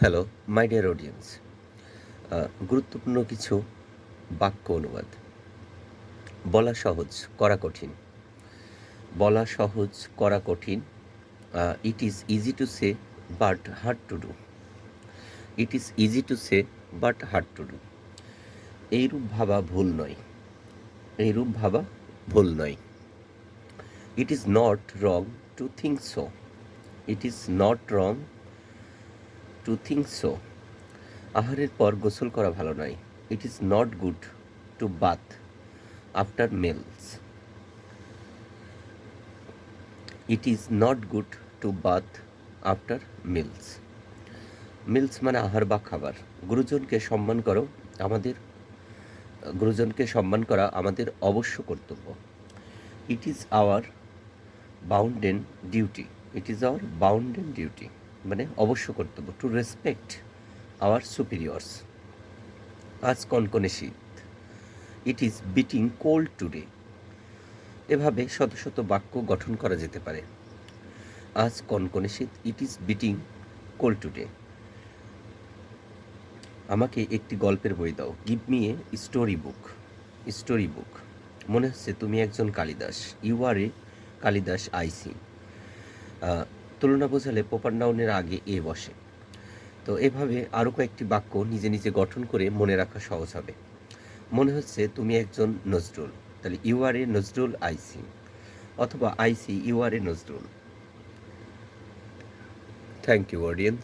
Hello my dear audience, গুরুত্বপূর্ণ কিছু বাক্য অনুবাদ। বলা সহজ করা কঠিন। বলা সহজ করা কঠিন। It is easy to say but hard to do. It is easy to say but hard to do. এইরূপ ভাবা ভুল নয়। এইরূপ ভাবা ভুল নয়। It is not wrong to think so. It is not wrong to think so. আহারের পর গোসল করা ভালো নয়। It is not good to bath after meals. It is not good to bath after meals. Meals মানে আহার বা খাবার। গুরুজনকে সম্মান করা আমাদের অবশ্য কর্তব্য। It is our bounden duty. It is our bounden duty মানে অবশ্য কর্তব্য। To respect our superiors. আজ কনকনে শীত। It is biting cold today. এভাবে শত শত বাক্য গঠন করা যেতে পারে। আজ কনকনে শীত। It is biting cold today. আমাকে একটি গল্পের বই দাও। Give me a story book. Story book. মনে হচ্ছে তুমি একজন কালিদাস। ইউ আর এ কালিদাস আইসি। তুলনা বোঝালে প্রপার নাউনের আগে এ বসে। তো এভাবে আরও কয়েকটি বাক্য নিজে নিজে গঠন করে মনে রাখা সহজ হবে। মনে হচ্ছে তুমি একজন নজরুল, তাহলে you are a Nazrul I see, অথবা I see you are a Nazrul. Thank you audience.